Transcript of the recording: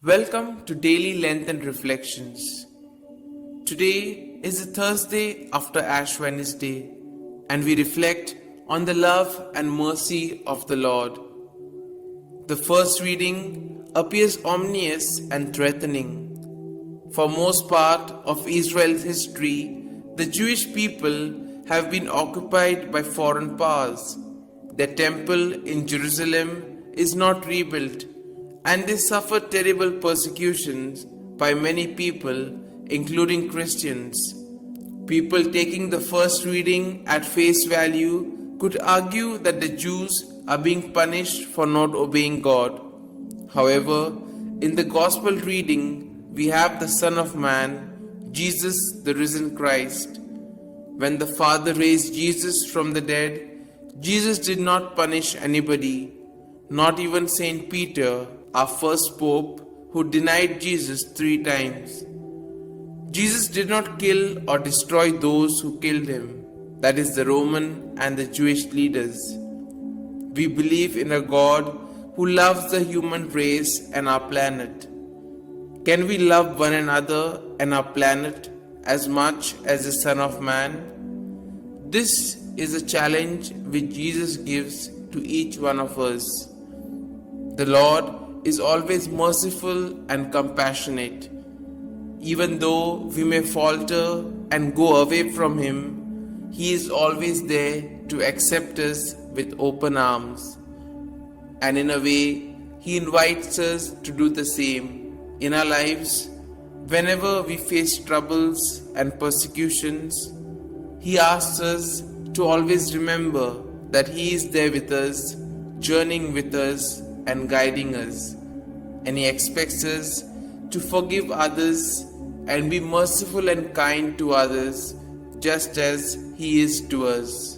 Welcome to Daily Lengthen Reflections. Today is the Thursday after Ash Wednesday, and we reflect on the love and mercy of the Lord. The first reading appears ominous and threatening. For most part of Israel's history, the Jewish people have been occupied by foreign powers. Their temple in Jerusalem is not rebuilt, and they suffer terrible persecutions by many people, including Christians. People taking the first reading at face value could argue that the Jews are being punished for not obeying God. However, in the Gospel reading, we have the Son of Man, Jesus, the risen Christ. When the Father raised Jesus from the dead, Jesus did not punish anybody, not even Saint Peter, our first pope, who denied Jesus 3 times. Jesus did not kill or destroy those who killed him, that is, the Roman and the Jewish leaders. We believe in a God who loves the human race and our planet. Can we love one another and our planet as much as the Son of Man? This is a challenge which Jesus gives to each one of us. The Lord is always merciful and compassionate. Even though we may falter and go away from Him, He is always there to accept us with open arms. And in a way, He invites us to do the same in our lives. Whenever we face troubles and persecutions, He asks us to always remember that He is there with us, journeying with us and guiding us. And He expects us to forgive others and be merciful and kind to others just as He is to us.